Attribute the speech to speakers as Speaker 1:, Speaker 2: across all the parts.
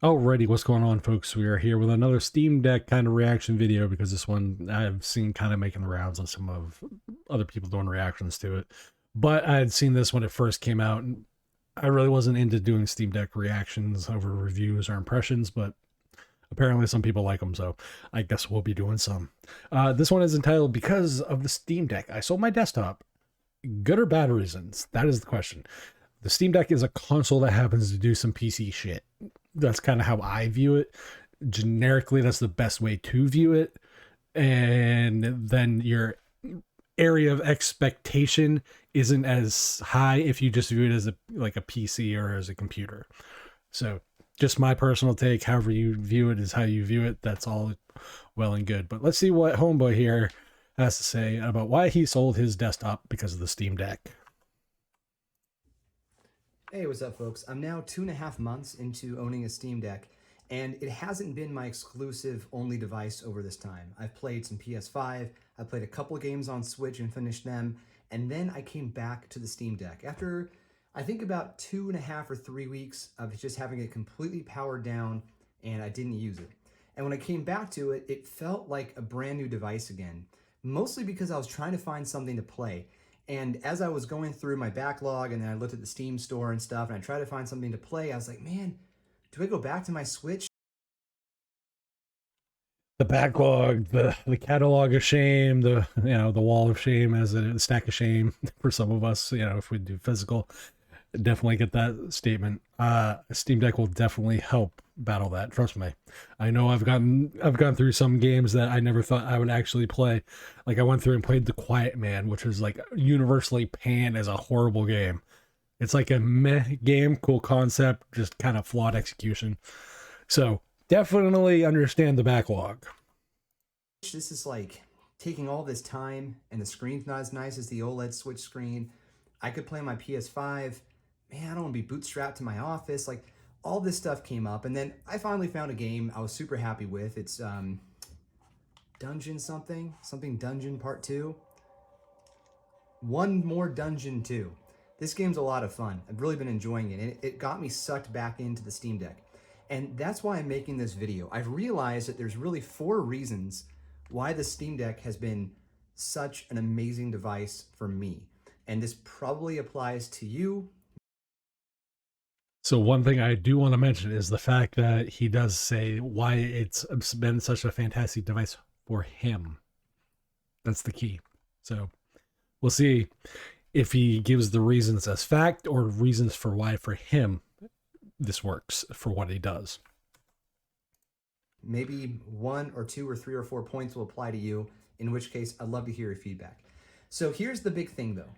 Speaker 1: Alrighty, what's going on, folks? We are here with another Steam Deck kind of reaction video because this one I've seen kind of making the rounds on some of other people doing reactions to it. But I had seen this when it first came out, and I really wasn't into doing Steam Deck reactions over reviews or impressions, but apparently some people like them, so I guess we'll be doing some. This one is entitled Because of the Steam Deck. I sold my desktop. Good or bad reasons? That is the question. The Steam Deck is a console that happens to do some PC shit. That's kind of how I view it. Generically, that's the best way to view it. And then your area of expectation isn't as high if you just view it as a PC or as a computer. So just my personal take, however you view it is how you view it. That's all well and good. But let's see what Homeboy here has to say about why he sold his desktop because of the Steam Deck.
Speaker 2: Hey, what's up, folks? I'm now 2.5 months into owning a Steam Deck, and it hasn't been my exclusive only device over this time. I've played some PS5, I played a couple of games on Switch and finished them, and then I came back to the Steam Deck after I think about 2.5 or 3 weeks of just having it completely powered down, and I didn't use it. And when I came back to it, it felt like a brand new device again, mostly because I was trying to find something to play. And as I was going through my backlog and then I looked at the Steam store and stuff and I tried to find something to play, I was like, man, do I go back to my Switch?
Speaker 1: The backlog, the catalog of shame, the wall of shame as a stack of shame for some of us, if we do physical, definitely get that statement. Steam Deck will definitely help battle that. Trust me. I know I've gone through some games that I never thought I would actually play. Like I went through and played The Quiet Man, which is like universally panned as a horrible game. It's like a meh game, cool concept, just kind of flawed execution. So definitely understand the backlog.
Speaker 2: This is like taking all this time and the screen's not as nice as the OLED Switch screen. I could play my PS5. Man, I don't want to be bootstrapped to my office. Like all this stuff came up, and then I finally found a game I was super happy with. It's Dungeon something Dungeon Part 2. One More Dungeon 2. This game's a lot of fun. I've really been enjoying it. It got me sucked back into the Steam Deck. And that's why I'm making this video. I've realized that there's really 4 reasons why the Steam Deck has been such an amazing device for me. And this probably applies to you.
Speaker 1: So one thing I do want to mention is the fact that he does say why it's been such a fantastic device for him. That's the key. So we'll see if he gives the reasons as fact or reasons for why for him this works for what he does.
Speaker 2: Maybe 1 or 2 or 3 or 4 points will apply to you, in which case I'd love to hear your feedback. So here's the big thing though.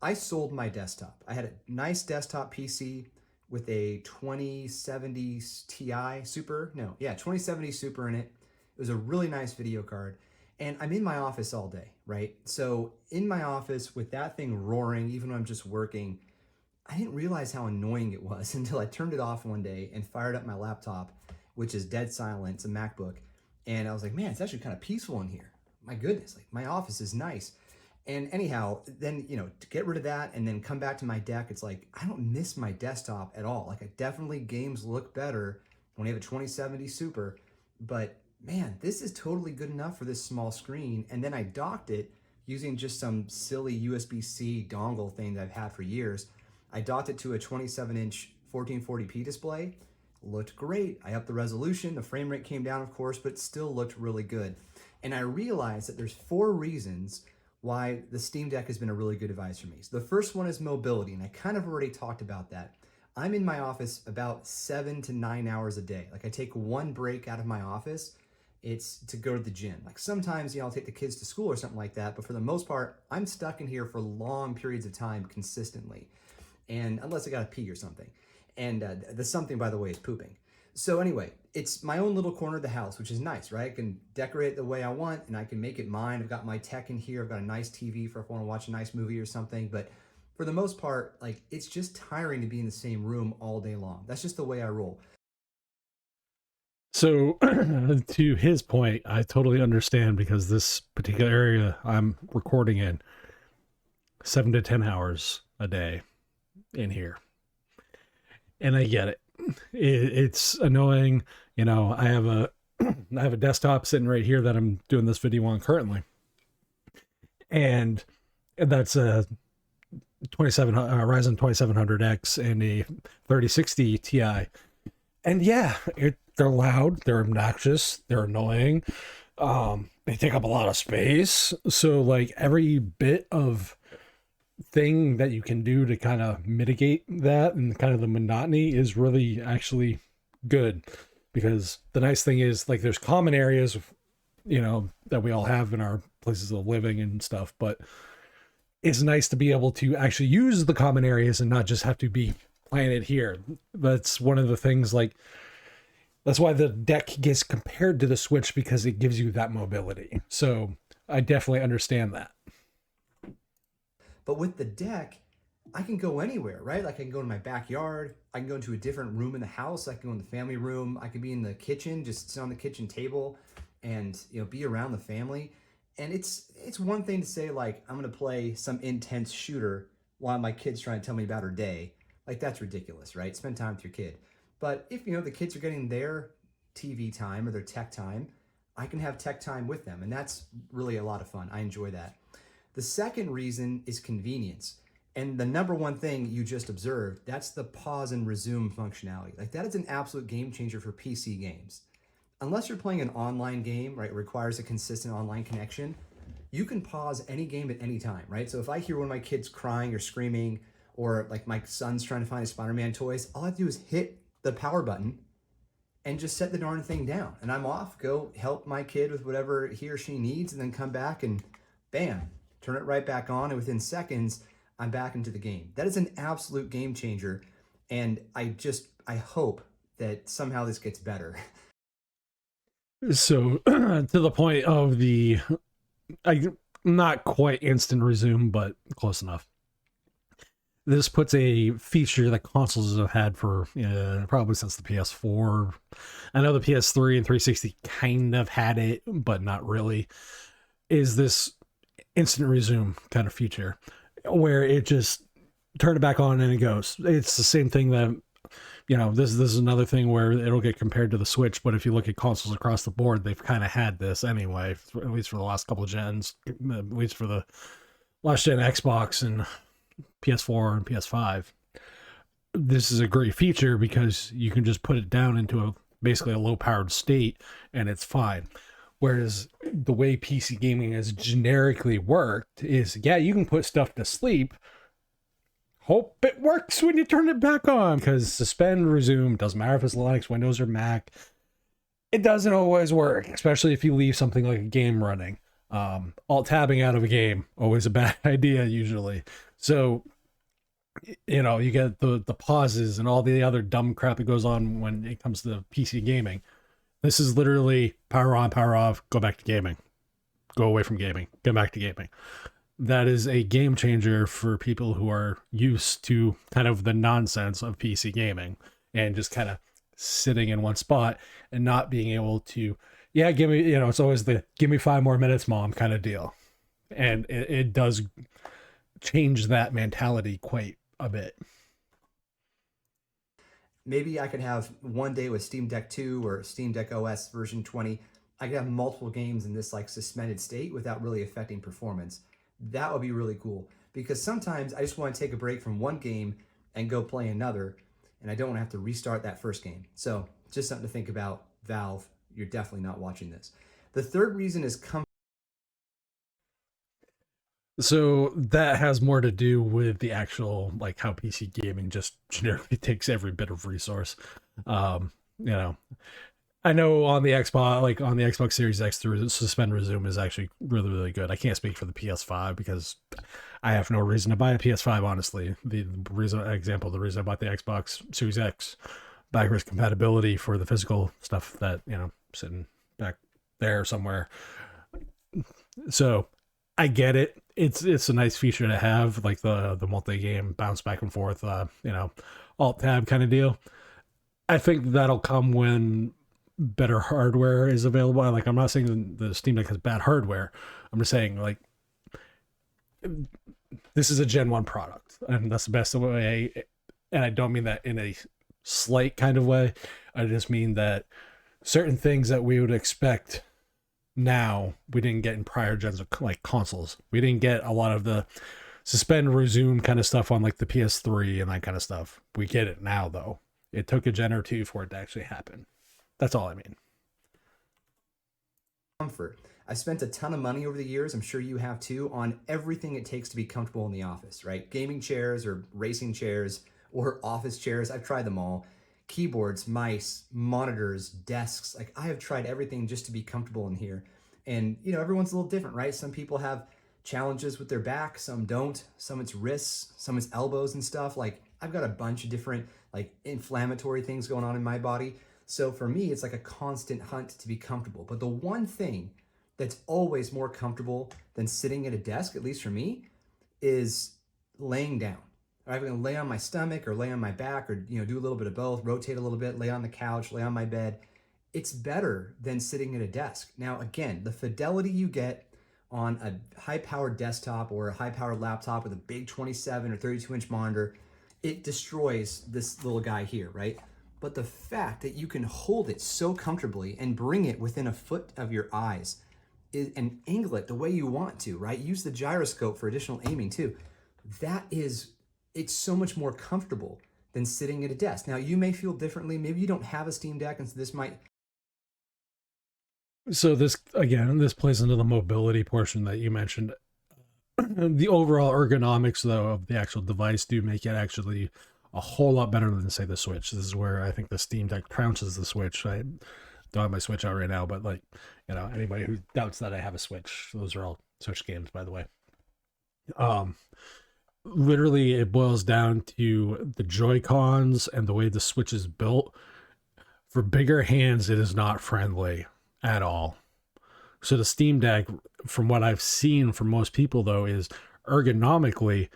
Speaker 2: I sold my desktop. I had a nice desktop PC with a 2070 Ti Super. No, yeah, 2070 Super in it. It was a really nice video card. And I'm in my office all day, right? So in my office with that thing roaring, even when I'm just working, I didn't realize how annoying it was until I turned it off one day and fired up my laptop, which is dead silent. It's a MacBook. And I was like, man, it's actually kind of peaceful in here. My goodness, like my office is nice. And anyhow, then, to get rid of that and then come back to my deck, it's like, I don't miss my desktop at all. Like games look better when you have a 2070 Super, but man, this is totally good enough for this small screen. And then I docked it using just some silly USB-C dongle thing that I've had for years. I docked it to a 27-inch 1440p display. Looked great. I upped the resolution. The frame rate came down, of course, but it still looked really good. And I realized that there's 4 reasons why the Steam Deck has been a really good device for me. So the first one is mobility, and I kind of already talked about that. I'm in my office about 7 to 9 hours a day. Like I take one break out of my office, it's to go to the gym. Like sometimes, I'll take the kids to school or something like that, but for the most part, I'm stuck in here for long periods of time consistently. And unless I gotta pee or something. And the something, by the way, is pooping. So anyway, it's my own little corner of the house, which is nice, right? I can decorate it the way I want and I can make it mine. I've got my tech in here. I've got a nice TV for if I want to watch a nice movie or something. But for the most part, like it's just tiring to be in the same room all day long. That's just the way I roll.
Speaker 1: So to his point, I totally understand because this particular area I'm recording in 7 to 10 hours a day in here. And I get it. it's annoying. You know, I have a I have a desktop sitting right here that I'm doing this video on currently, and that's a Ryzen 2700X and a 3060 Ti. And yeah, they're loud, they're obnoxious, they're annoying. They take up a lot of space. So like every bit of thing that you can do to kind of mitigate that and kind of the monotony is really actually good, because the nice thing is like there's common areas, you know, that we all have in our places of living and stuff, but it's nice to be able to actually use the common areas and not just have to be planted here. That's one of the things, like that's why the deck gets compared to the Switch, because it gives you that mobility. So I definitely understand that.
Speaker 2: But with the deck, I can go anywhere, right? Like I can go in my backyard, I can go into a different room in the house, I can go in the family room, I can be in the kitchen, just sit on the kitchen table and, you know, be around the family. And it's one thing to say like I'm gonna play some intense shooter while my kid's trying to tell me about her day. Like that's ridiculous, right? Spend time with your kid. But if you know the kids are getting their TV time or their tech time, I can have tech time with them, and that's really a lot of fun. I enjoy that. The second reason is convenience. And the number one thing you just observed, that's the pause and resume functionality. Like that is an absolute game changer for PC games. Unless you're playing an online game, right, it requires a consistent online connection, you can pause any game at any time, right? So if I hear one of my kids crying or screaming, or like my son's trying to find his Spider-Man toys, all I have to do is hit the power button and just set the darn thing down. And I'm off, go help my kid with whatever he or she needs, and then come back and bam, turn it right back on. And within seconds, I'm back into the game. That is an absolute game changer. And I hope that somehow this gets better.
Speaker 1: So to the point of the, not quite instant resume, but close enough. This puts a feature that consoles have had for probably since the PS4. I know the PS3 and 360 kind of had it, but not really. Is this instant resume kind of feature where it just turn it back on and it goes. It's the same thing that, you know, this is another thing where it'll get compared to the Switch, but if you look at consoles across the board, they've kind of had this anyway, at least for the last couple of gens, at least for the last gen Xbox and PS4 and PS5. This is a great feature because you can just put it down into basically a low powered state and it's fine. Whereas the way PC gaming has generically worked is, yeah, you can put stuff to sleep. Hope it works when you turn it back on, because suspend, resume, doesn't matter if it's Linux, Windows, or Mac. It doesn't always work, especially if you leave something like a game running. Alt tabbing out of a game, always a bad idea usually. So, you know, you get the pauses and all the other dumb crap that goes on when it comes to PC gaming. This is literally power on, power off, go back to gaming. Go away from gaming, get back to gaming. That is a game changer for people who are used to kind of the nonsense of PC gaming and just kind of sitting in one spot and not being able to, yeah, give me, you know, it's always the give me 5 more minutes, mom kind of deal. And it does change that mentality quite a bit.
Speaker 2: Maybe I could have one day with Steam Deck 2 or Steam Deck OS version 20. I could have multiple games in this like suspended state without really affecting performance. That would be really cool, because sometimes I just want to take a break from one game and go play another, and I don't want to have to restart that first game. So just something to think about, Valve. You're definitely not watching this. The third reason is comfort.
Speaker 1: So that has more to do with the actual, like how PC gaming just generally takes every bit of resource. You know, I know on the Xbox, like on the Xbox Series X, through suspend resume is actually really, really good. I can't speak for the PS5 because I have no reason to buy a PS5, honestly. The reason I bought the Xbox Series X, backwards compatibility for the physical stuff that, you know, sitting back there somewhere. So I get it. It's a nice feature to have, like the multi-game bounce back and forth, you know, alt tab kind of deal. I think that'll come when better hardware is available. Like, I'm not saying the Steam Deck has bad hardware. I'm just saying, like, this is a Gen 1 product, and that's the best way. And I don't mean that in a slight kind of way. I just mean that certain things that we would expect now we didn't get in prior gens of like consoles. We didn't get a lot of the suspend resume kind of stuff on like the PS3 and that kind of stuff. We get it now though. It took a gen or two for it to actually happen. That's all I mean.
Speaker 2: Comfort. I spent a ton of money over the years, I'm sure you have too, on everything it takes to be comfortable in the office, right? Gaming chairs or racing chairs or office chairs. I've tried them all. Keyboards, mice, monitors, desks. Like I have tried everything just to be comfortable in here. And you know, everyone's a little different, right? Some people have challenges with their back, some don't. Some it's wrists, some it's elbows and stuff. Like I've got a bunch of different like inflammatory things going on in my body. So for me, it's like a constant hunt to be comfortable. But the one thing that's always more comfortable than sitting at a desk, at least for me, is laying down. I'm going to lay on my stomach or lay on my back or do a little bit of both, rotate a little bit, lay on the couch, lay on my bed. It's better than sitting at a desk. Now, again, the fidelity you get on a high-powered desktop or a high-powered laptop with a big 27 or 32-inch monitor, it destroys this little guy here, right? But the fact that you can hold it so comfortably and bring it within a foot of your eyes and angle it the way you want to, right? Use the gyroscope for additional aiming too. It's so much more comfortable than sitting at a desk. Now, you may feel differently. Maybe you don't have a Steam Deck, and so this might...
Speaker 1: So this plays into the mobility portion that you mentioned. The overall ergonomics, though, of the actual device do make it actually a whole lot better than, say, the Switch. This is where I think the Steam Deck trounces the Switch. I don't have my Switch out right now, but like, anybody who doubts that I have a Switch, those are all Switch games, by the way. Literally, it boils down to the Joy-Cons and the way the Switch is built. For bigger hands, it is not friendly at all. So the Steam Deck, from what I've seen from most people, though, is ergonomically,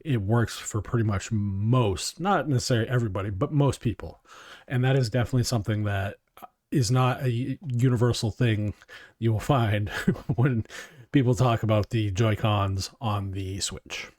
Speaker 1: it works for pretty much most, not necessarily everybody, but most people. And that is definitely something that is not a universal thing you will find when people talk about the Joy-Cons on the Switch.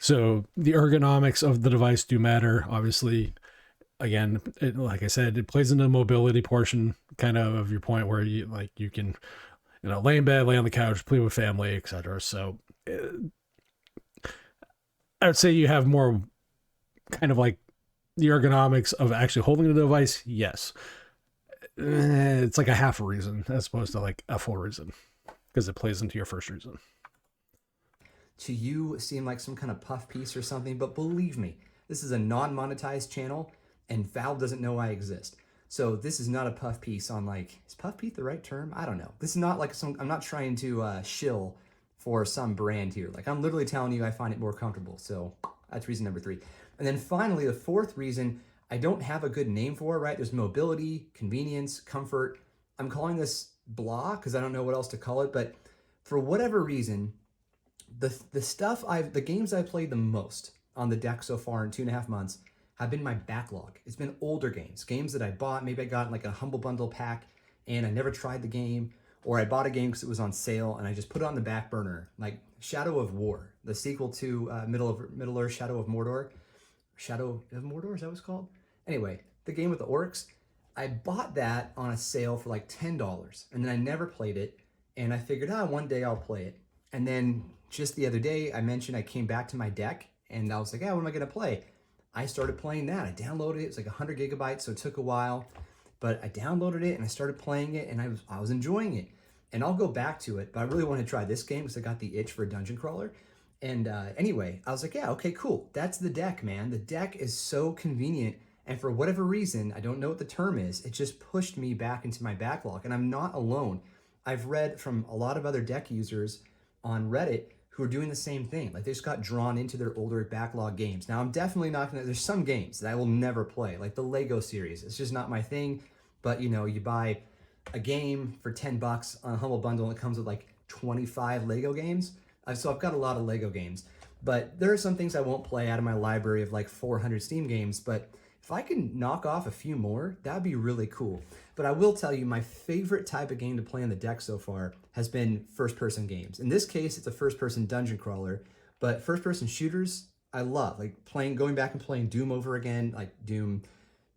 Speaker 1: So the ergonomics of the device do matter. Obviously, again, like I said, it plays into the mobility portion kind of your point where you can, lay in bed, lay on the couch, play with family, etc. So I would say you have more kind of like the ergonomics of actually holding the device. Yes. It's like a half a reason as opposed to like a full reason because it plays into your first reason.
Speaker 2: To you seem like some kind of puff piece or something, but believe me, this is a non-monetized channel and Valve doesn't know I exist. So this is not a puff piece on is puff piece the right term? I don't know. This is not like I'm not trying to shill for some brand here. Like I'm literally telling you I find it more comfortable. So that's reason number 3. And then finally, the fourth reason I don't have a good name for, right? There's mobility, convenience, comfort. I'm calling this blah because I don't know what else to call it, but for whatever reason, the games I've played the most on the deck so far in 2.5 months have been my backlog. It's been older games that I bought. Maybe I got in like a Humble Bundle pack and I never tried the game, or I bought a game because it was on sale and I just put it on the back burner, like Shadow of War, the sequel to Middle-earth Shadow of Mordor. Shadow of Mordor, is that what it's called? Anyway, the game with the orcs. I bought that on a sale for like $10 and then I never played it and I figured, one day I'll play it. And then just the other day, I mentioned I came back to my deck and I was like, what am I going to play? I started playing that. I downloaded it. It's like 100 gigabytes, so it took a while. But I downloaded it and I started playing it and I was enjoying it. And I'll go back to it, but I really want to try this game because I got the itch for a dungeon crawler. And anyway, I was like, okay, cool. That's the deck, man. The deck is so convenient. And for whatever reason, I don't know what the term is, it just pushed me back into my backlog. And I'm not alone. I've read from a lot of other deck users on Reddit who are doing the same thing. Like they just got drawn into their older backlog games. Now I'm definitely not gonna, there's some games that I will never play, like the Lego series. It's just not my thing. But you buy a game for $10 on a Humble Bundle and it comes with like 25 Lego games. So I've got a lot of Lego games, but there are some things I won't play out of my library of like 400 Steam games. But if I can knock off a few more, that'd be really cool. But I will tell you, my favorite type of game to play on the deck so far has been first-person games. In this case, it's a first-person dungeon crawler, but first-person shooters, I love. Like going back and playing Doom over again, like Doom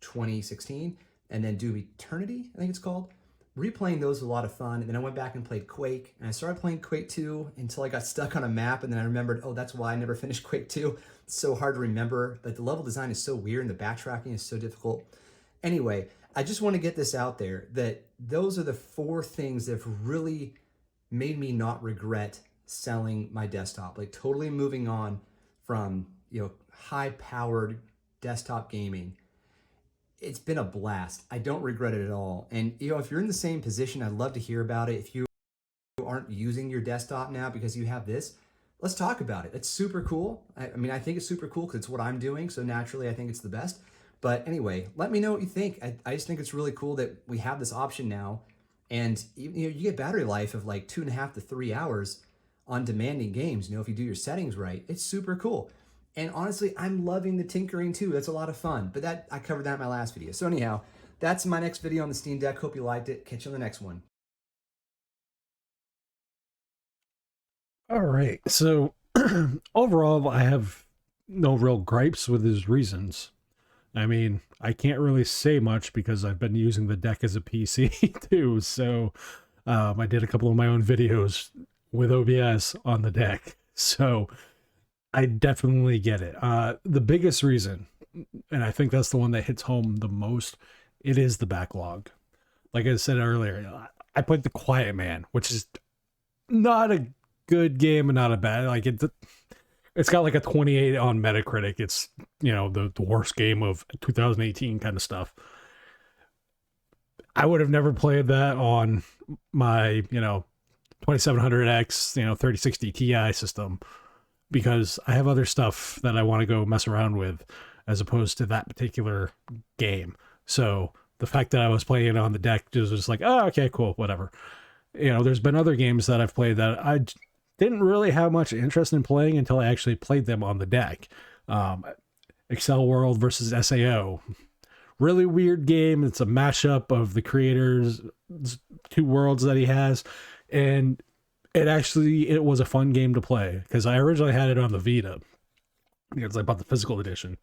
Speaker 2: 2016, and then Doom Eternity, I think it's called. Replaying those was a lot of fun. And then I went back and played Quake, and I started playing Quake 2 until I got stuck on a map, and then I remembered, oh, that's why I never finished Quake 2. It's so hard to remember. Like, the level design is so weird and the backtracking is so difficult. Anyway, I just want to get this out there that those are the 4 things that have really made me not regret selling my desktop. Like, totally moving on from, high-powered desktop gaming. It's been a blast. I don't regret it at all. And if you're in the same position, I'd love to hear about it. If you aren't using your desktop now because you have this, let's talk about it. It's super cool. I mean, I think it's super cool because it's what I'm doing. So naturally, I think it's the best. But anyway, let me know what you think. I just think it's really cool that we have this option now. And you get battery life of like 2.5 to 3 hours on demanding games. If you do your settings right, it's super cool. And honestly, I'm loving the tinkering too. That's a lot of fun. But I covered that in my last video. So anyhow, that's my next video on the Steam Deck. Hope you liked it. Catch you on the next one.
Speaker 1: All right. So overall, I have no real gripes with his reasons. I mean, I can't really say much because I've been using the deck as a PC too. So I did a couple of my own videos with OBS on the deck. So I definitely get it. The biggest reason, and I think that's the one that hits home the most, it is the backlog. Like I said earlier, I played The Quiet Man, which is not a good game and not a bad. Like it's got like a 28 on Metacritic. It's the worst game of 2018 kind of stuff. I would have never played that on my 2700X 3060 Ti system, because I have other stuff that I want to go mess around with as opposed to that particular game. So the fact that I was playing it on the deck was just like, oh, okay, cool, whatever. There's been other games that I've played that I didn't really have much interest in playing until I actually played them on the deck. Excel World versus SAO. Really weird game. It's a mashup of the creators' 2 worlds that he has. And it was a fun game to play because I originally had it on the Vita because I bought the physical edition,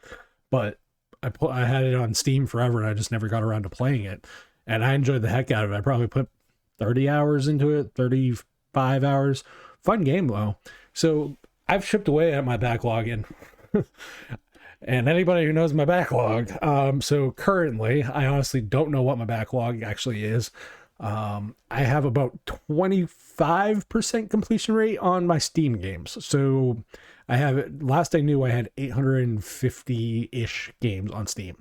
Speaker 1: but I had it on Steam forever and I just never got around to playing it, and I enjoyed the heck out of it. I probably put 30 hours into it, 35 hours. Fun game though. So I've chipped away at my backlog, and and anybody who knows my backlog, so currently I honestly don't know what my backlog actually is. I have about 25% completion rate on my Steam games. So last I knew I had 850-ish games on Steam.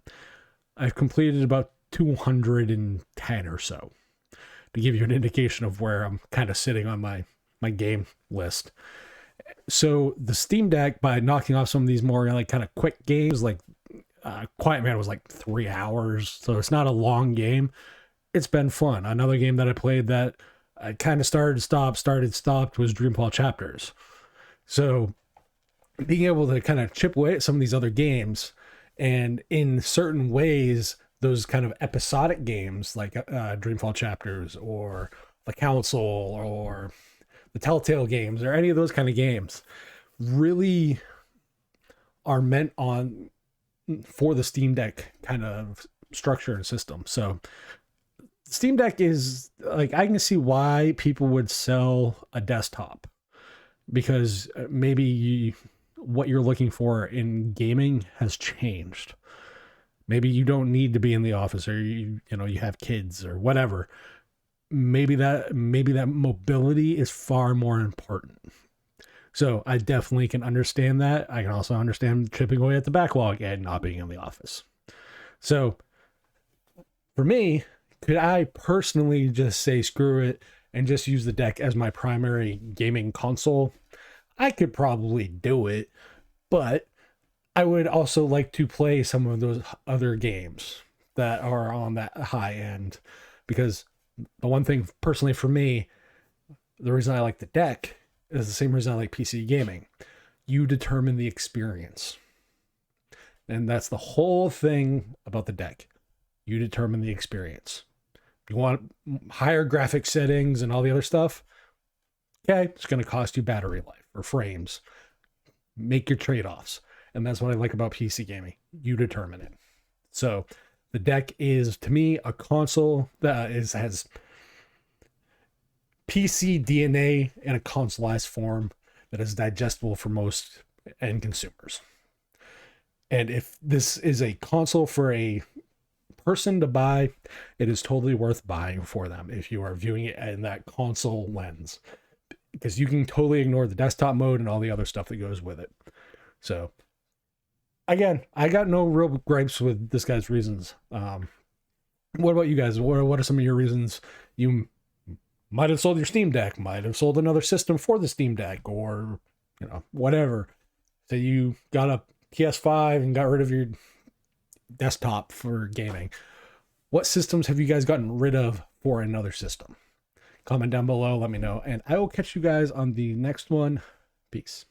Speaker 1: I've completed about 210 or so, to give you an indication of where I'm kind of sitting on my game list. So the Steam Deck, by knocking off some of these more like kind of quick games, like Quiet Man was like 3 hours. So it's not a long game. It's been fun. Another game that I played that I kind of stopped was Dreamfall Chapters. So being able to kind of chip away at some of these other games, and in certain ways, those kind of episodic games like Dreamfall Chapters or The Council or the Telltale games or any of those kind of games really are meant for the Steam Deck kind of structure and system. So Steam Deck is like, I can see why people would sell a desktop, because maybe what you're looking for in gaming has changed. Maybe you don't need to be in the office, or you have kids or whatever. Maybe that mobility is far more important. So I definitely can understand that. I can also understand chipping away at the backlog and not being in the office. So for me, could I personally just say screw it and just use the deck as my primary gaming console? I could probably do it, but I would also like to play some of those other games that are on that high end, because the one thing personally for me, the reason I like the deck is the same reason I like PC gaming. You determine the experience. And that's the whole thing about the deck. You determine the experience. You want higher graphic settings and all the other stuff? Okay, it's going to cost you battery life or frames. Make your trade-offs. And that's what I like about PC gaming. You determine it. So The deck is, to me, a console that has PC DNA in a consoleized form that is digestible for most end consumers. And if this is a console for a person to buy, it is totally worth buying for them if you are viewing it in that console lens, because you can totally ignore the desktop mode and all the other stuff that goes with it. So again, I got no real gripes with this guy's reasons. What about you guys? What are some of your reasons? You might have sold your Steam Deck, might have sold another system for the Steam Deck, or whatever. So you got a PS5 and got rid of your desktop for gaming. What systems have you guys gotten rid of for another system? Comment down below, let me know, and I will catch you guys on the next one. Peace.